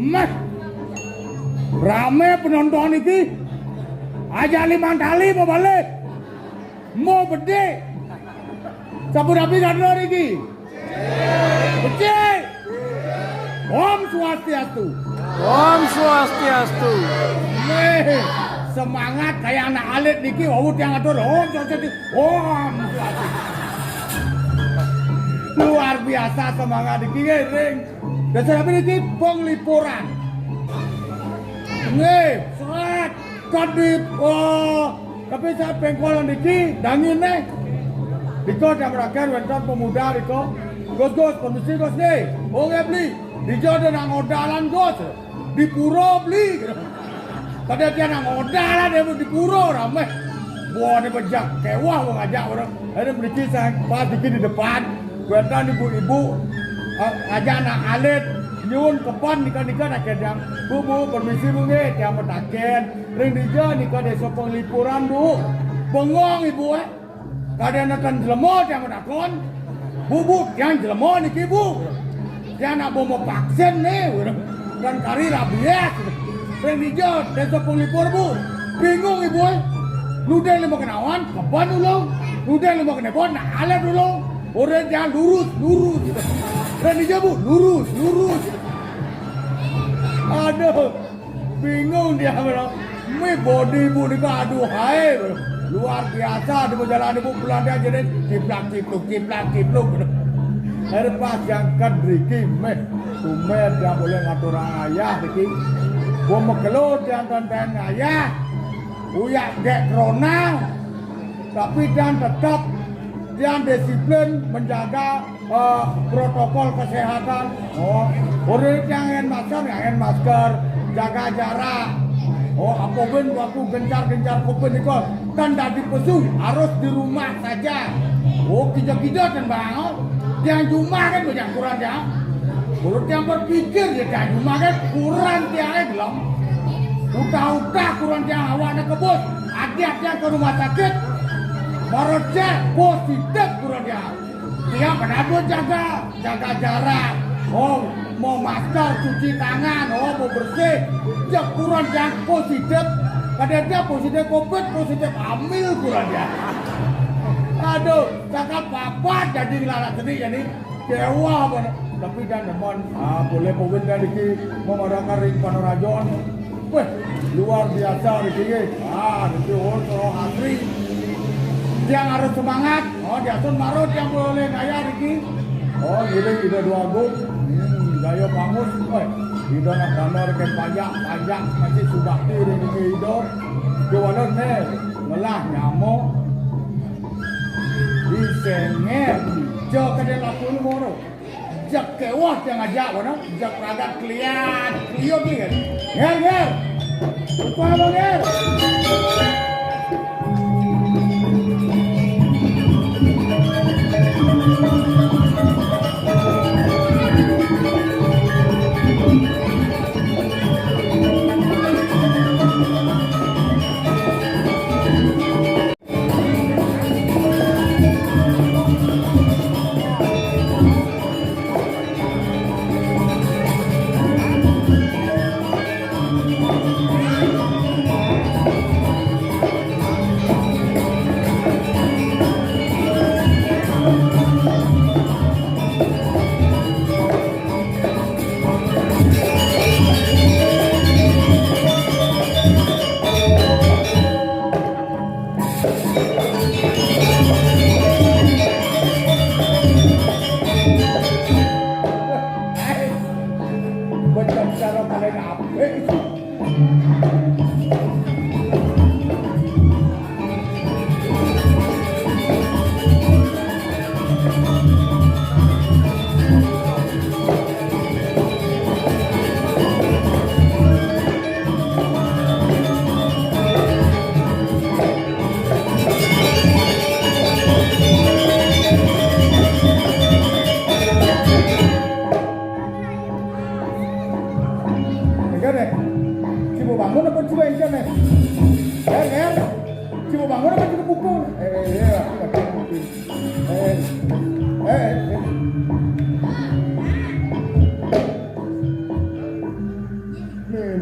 Meh. Rame penonton iki. Aja 5 kali mau balik. Mau gede. Sabu rapi kador iki. Becik. Om Swastiastu. Om Swastiastu. Semangat kayak anak alit niki wawut yang atur Om Swastiastu. Om Swastiastu. Luar biasa semangat niki ring. Dasar apa niki penglipuran. Nggih, seret kadip tapi saya pengkolan niki dangine. Diko damrakan wonten pemuda diko. Gus permisi Gus nih. Oh nggih beli. Dijo nang odalan Gus. Di pura beli. Kada dia nang odalan dia di pura rame. Buane bejak kewah wong ngajak orang. Ada beli saya pas di depan. Kuatan ibu-ibu aja anak alit nyun kepan nikah-nikah nak kedang. Bu permisi bu nggih tiang metaken. Ring dijo nikah desa penglipuran Bu. Bengong ibu kada nakan jelema tiang metakon. Bu tiang jelema niki Bu. Tiang nak mau vaksin nih dan kari rabies. Ring dijo desa penglipur Bu. Bingung ibu Nudah lima kenawan kepan dulu. Nudah lima kenepon nak alit dulu. Orang jangan lurus. Ring dijo Bu lurus. Aduh, bingung dia bilang, me body Bu nika aduh hai, luar biasa di jalan ibu pulang dia jadi kiplak. Hari pas jangkat Riki, tumer dia boleh ngatur ayah Riki, gua mekelot yang konten ayah, uyak gek ronang, tapi dan tetap yang disiplin menjaga protokol kesehatan. Orang yang masker, jaga jarak. Apapun waktu gencar kopin itu kan dari pesu harus di rumah saja. Kijak dan bang. Yang cuma kan banyak kurang ya. Menurut yang berpikir ya yang cuma kan kurang tiangnya belum. Udah kurang tiang awaknya kebun. Adik-adik ke rumah sakit. Baru cek positif kurang dia. Dia benar-benar jaga jarak. Mau masker, cuci tangan, mau bersih. Dia kurang yang positif. Kadang dia positif COVID, positif hamil kurang dia. Aduh, cakap papa jadi ngelarak sedih jadi kewa benar. Tapi jangan demen. Boleh pawin kan diki memadamkan ring panarajon. Weh, luar biasa diki. Diki orang asri. Yang harus semangat. Dia sun marut yang boleh ngaya Riki. Gini ida 2 guk. Gaya bangus. Ida nak dana rekan pajak masih sudah tiri Riki ida. Jualan nih, melah nyamuk. Disenger. Jauh kedai lakun mono. Jak kewah yang ngajak mana? Jak ragat kliat. Klio gini. Ger. Apa mau ger?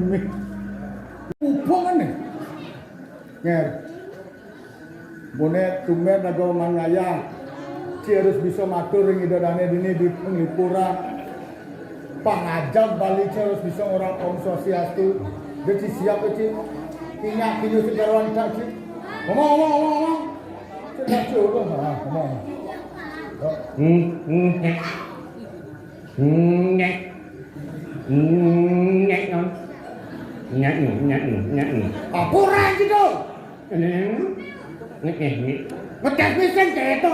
demi upung kan nih. Nger. Bonet tumben naga mangaya. Ci harus bisa matur ing idadane dini di penglipuran. Pangajak balik ci harus bisa orang Om Swastiastu. Dia siap ci. Ingat kinyo sejarwan tak ci. Ngomong. Sudah cukup. Ngomong. Kurang gitu. Ngetes mesin gitu.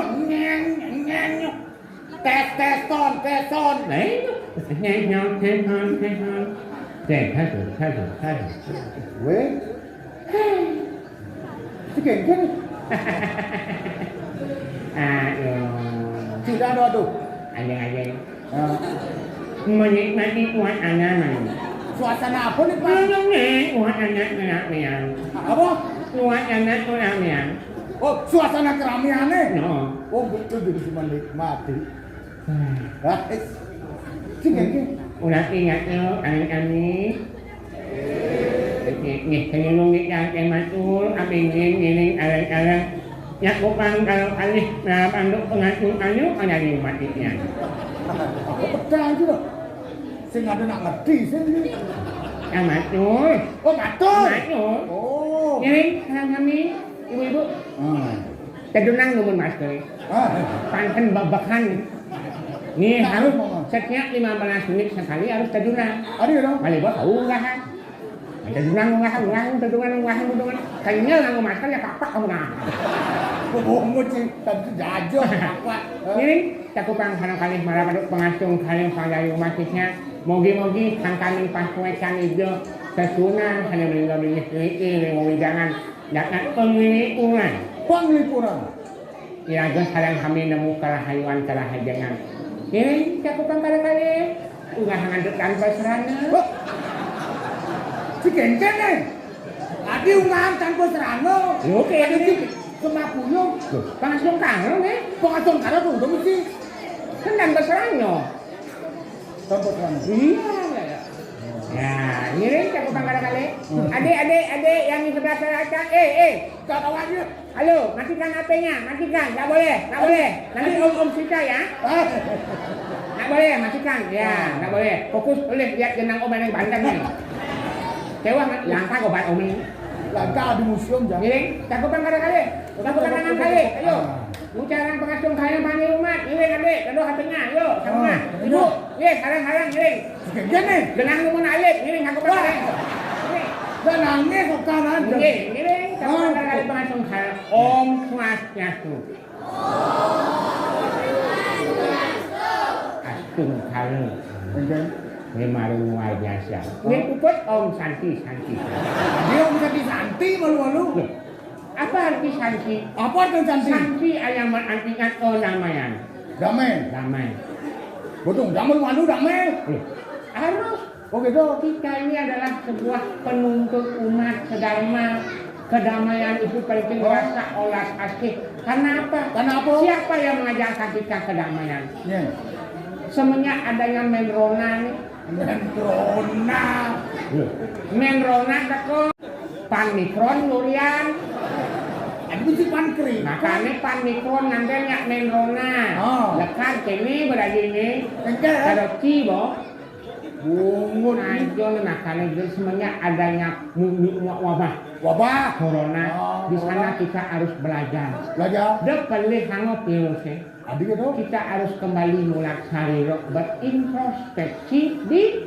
Tes-teson. Đấy. Thay. Weh. Sikit. Aduh. Sudah ada tuh. Anjing. Menikmati buat anak-anak. Suasana apa nih Pak? Buat anak-anak. Apa? Buat anak-anak. Oh, suasana keramaiannya. No. Oh, betul jadi cuma nikmati. Sikit. Udah ingat lo, kami. Nih, kalau lu ngikat yang matul, abingin, alang-alang. Yak bukan kalau alih panduk pengatur ayu ada di matinya. Aku pedang juga. Sing ada nak ngerti sini. Yang matul. Oh, matul. Matul. Oh. Ini sekarang kami, ibu-ibu. Tedunang numun master. Panten babakan. Nih harus setiap 15 menit sekali harus tedunang. Ada dong. Balik buat tahu nggak kan? Tedunang. Kayaknya nggak master ya kapak kamu nah. Bohong sih, tapi jajo. Ini cakupan kali marah pada pengasung kalian pada umatnya. Mogi-mogi kami pas kuekan itu sesunan hanya meninggal jangan dapat penglipuran. Ya guys, kadang kami nemu kalahan jangan. Ini cakupan kali ulah ngantuk tanpa serana. Si kenceng nih. Tadi ungahan tanpa serana. Oke, ini Kemapuyung. pengasung karo nih. Pengasung karo tuh udah mesti. Kan tanpa serana. Tanpa serana. Iya. Ya, ini cakupan kali. Adik yang di sebelah saya. Kata aja. Halo, matikan HP-nya, matikan, nggak boleh. Nanti om cerita ya. Nggak boleh, matikan, ya, nggak boleh. Fokus, boleh lihat jenang om yang bandang nih. Sewa langkah obat om ini. Langkah di museum jangan. Ini, cakupan kali. Ayo. Ucapan pengasung kalian panggil umat, ini adik, kedua HP-nya, yuk, sama. Ibu, harang, ini. Kenceng nih. Jenang lu mau alif, ini cakupan kali. Ini. Dan nangis kok kanan. Ini, cakupan kali pengasung kalian. Om Swastiastu. Astung kalian. Kenceng. Ini maru luar biasa. Ini puput Om Santi. Dia bisa disanti malu-malu. Apa arti Santi? Apa itu santi? Santi ayam artinya kedamaian. Damai. Betul, damai malu damai. Harus. Oh gitu. Kita ini adalah sebuah penuntut umat sedharma. Kedamaian itu penting rasa olas asih. Kenapa? Siapa yang mengajarkan kita kedamaian? Ya. Semenjak adanya Menrona nih. Menrona teko pan mikron durian. Itu si pankri. Makanya pan mikron ngandelnya Menrona. Lekan kini berarti ini. Kalau cibo. Bungun aja makanya semenjak adanya wabah corona. Di sana kita harus belajar. Depelih hangot virusnya. Adik itu? Kita harus kembali mulai sariro berintrospeksi di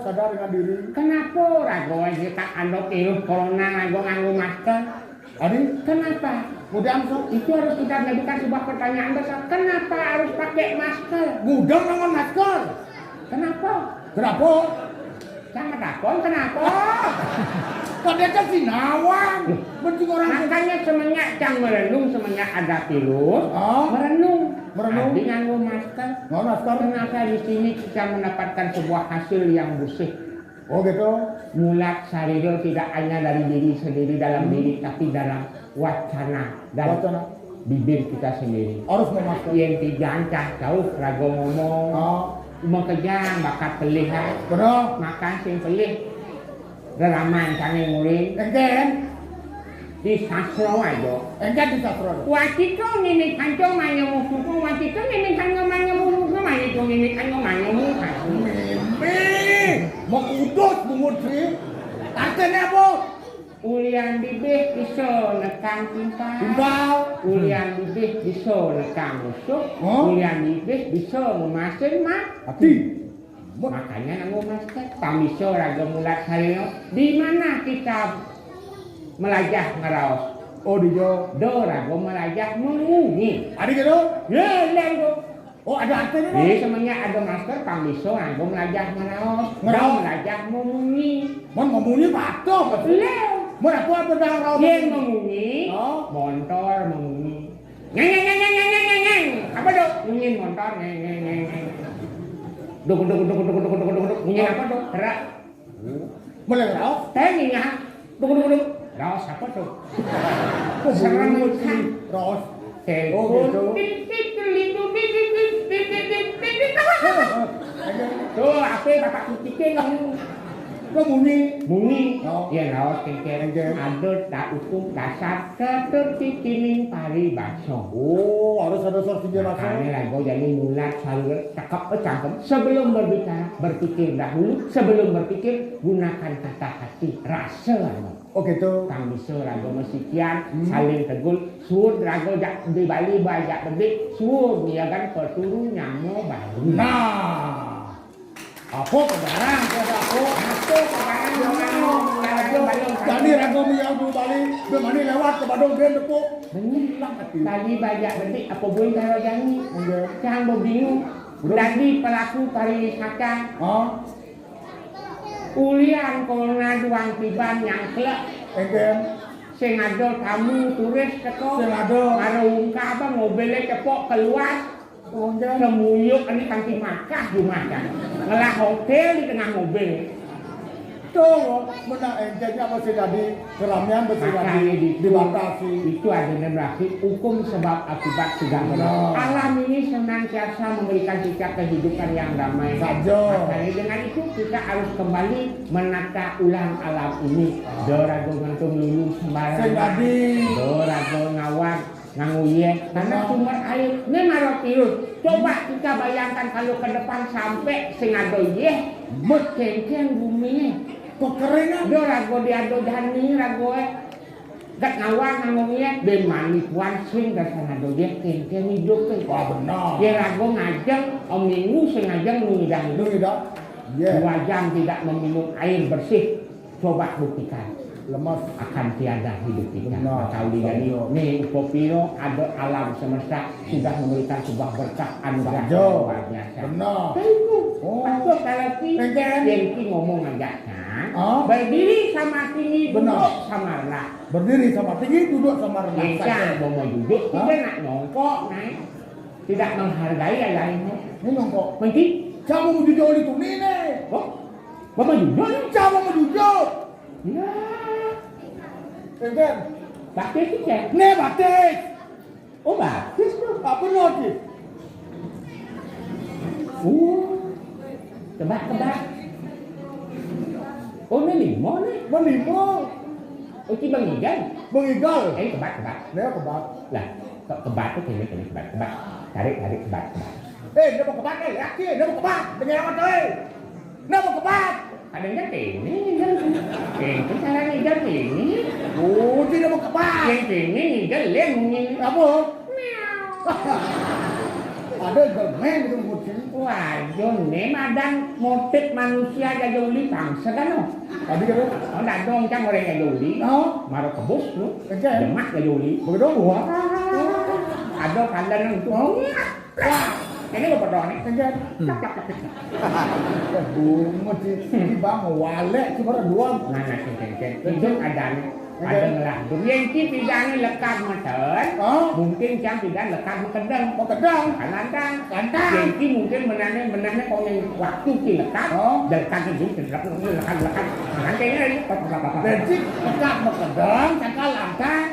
sadar dengan diri. kenapa rago kita andok virus corona rago nganggo masker? Adik, Kenapa? mudang so. Itu harus kita menjadikan sebuah pertanyaan besar. Kenapa harus pakai masker? Mudang dengan masker. Kenapa? Kenapa? Jangan takon kenapa? Kadang kan sinawang. Benci orang. Makanya semenjak jang merenung, semenjak ada virus, merenung. Arti nganggo masker. Nggak masker. Ternyata di sini kita mendapatkan sebuah hasil yang bersih. Oh gitu. Mulat sariro tidak hanya dari diri sendiri dalam diri, tapi dalam wacana dan bibir kita sendiri. Harus memakai. Yang dijancah jauh rago ngomong. Mau kejang bakat pelih. Benar. Makan sing pelih. Lelaman kami murid. Engken. Di sasro aja. Engken di sasro. Watiko nini kanco manyamu suku. Watiko nini kanco manyamu suku. Watiko nini kanco manyamu suku. Mimpi. Mau kudus bungut sih. Artinya apa? Ulian bibih bisa nekang timpal. Timpal. Ulian bibih bisa nekang musuh. Ulian bibih bisa memasin mat. Hati. Makanya nanggo masker. Pamiso raga mulat salino. Di mana kita melajah ngeraos? Oh di Jo. Do raga melajah mengungi. Ada gitu? Leleng do. Oh ada artinya Jadi semuanya ada masker. Pamiso raga melajah ngeraos. Do melajah mengungi. Mon ngomongnya patuh. Leleng. Mon apa pedang raut? Yang mengungi. Motor mengungi. Ngeng. Apa do? Ngunyin motor. Ngeng. Duk. Ngunyin apa do? Terak. Mulai raut? Tenging ya. Duk. Raos apa tuh? Serang mutan. Raut. Telepon. Tuh, apa bapak kutikin? Kau Mungi. Ya raos kengkeng. Adut tak hukum dasar ketertitining paribaso. Oh, harus ada sorsi jelasnya. Makanya lagu jadi mulat selalu cakap cangkem. Sebelum berbicara, berpikir dahulu. Sebelum berpikir, gunakan kata hati. Rasa. Oh gitu. Kang bisa rago mesikian, saling tegul, suur rago jak di Bali banyak bedik, suur niagan peturu nyamo baru. Nah, apa kebarang aku? Jadi rago yang dulu Bali, bagaimana lewat ke Badung dia tepuk. Benar. Bali banyak bedik, apa boleh kalau jangan? Jangan bingung. Jadi pelaku pariwisata. Ulian corona duang tiban yang kelak. Sing ada tamu turis teko. Sing ada. Karo ungka apa mobilnya cepok keluar. Semuyuk ini kanti makah di makan. Ngelah hotel di tengah mobil. Tuh, benar engkenya masih jadi keramaian masih jadi dibatasi. Itu adanya berarti hukum sebab akibat segala. Alam ini senantiasa memberikan kita kehidupan yang damai saja. Makanya dengan itu kita harus kembali menata ulang alam ini. Dorago ngantung lulu sembarangan. Dorago ngawat nganguyeh karena sumber air ini marotirus. Coba kita bayangkan kalau ke depan sampai sing ado yeh mekengkeng bumi. Kok keringan? Dia rago diado dhani rago gat ngawang ngangongnya de manikuan sing dasana doje kengkeng hidup ke. Wah benar. Dia rago ngajeng om minggu sing ngajeng ngidang hidup. 2 jam tidak meminum air bersih. Coba buktikan. Lemas akan tiada hidup kita. Kau lihat nih Popino ada alam semesta sudah memberikan sebuah berkah anugerah luar biasa. Benar. Pastor kalau ki ngomong aja berdiri sama tinggi duduk sama rendah. Berdiri sama tinggi duduk sama rendah. Jangan mau duduk tidak nak nyongkok naik. Tidak menghargai yang lainnya. Ini nyongkok. Mungkin kamu mau duduk di sini nih. Bapak duduk? Kamu mau duduk? Ya. Engken. Batis sih cek. Nih batis. Oh batis tuh. Apa nanti? Tebak. Oh ini limo nih. Limo. Oh ini Bang Igal. Bang Igal. Tebak. Dia kebak. Lah, kebak tuh kayaknya kebak. Tarik kebak. Dia mau kebak nih, laki. Dia mau kebak. Dengan apa tuh? Dia mau kebak. Kadangnya ini. Itu cara ngigal ini. Oh, dia mau kebak. Ini ngigal lem. Apa? Ada gemen gitu kucing. Wah, jone madan motif manusia jajuli bangsa kan no. Tadi kan ada dong cang orang jajuli. Maro kebus lu. Demak jajuli. Begitu gua. Ada kandang itu. Wah, ini lo berdoa nih. Bunga sih, bang walek cuma dua. Nah, itu ada ngelantung. Yang pidana lekat meten, mungkin jam tidak lekat mekedang. Kalantang. Yang mungkin menannya kalau yang waktu ki lekat, lekat itu lekat. Nantinya ini Jadi lekat mekedang, cakal lantang.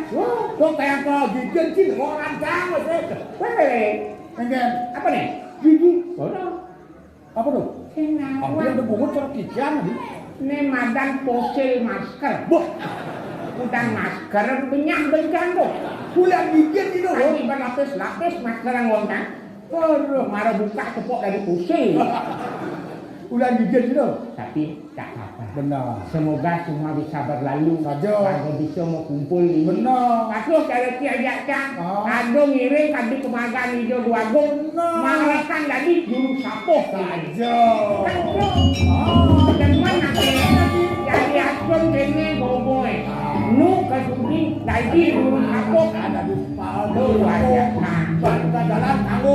Kok kayak kau gigit sih mau lantang masih. Weh, Engken. apa nih? Gigi. Bodoh. Apa tuh? Kenapa? Dia ada bungut cara kikian nih. Ini madan fosil masker. Wah, Udan masker banyak bencang kok. bulan gigit itu. Tadi berlapis-lapis masker yang lontar. Aduh, marah buka cepok dari fosil. Bulan gigit itu. Tapi tak apa. Benar. Semoga semua bisa berlalu. Saja. Warga bisa mau kumpul ini. Benar. Kasuh cara tiajak cang. Ah. Ado ngiring kadi kemagan hijau dua gong. Benar. Mangrekan jadi juru sapoh. Saja. Kasuh. Ah. Dan mana jadi asun kene boboy. Nu kasudi lagi juru sapoh. Ada di Luar biasa. Jalan tanggung.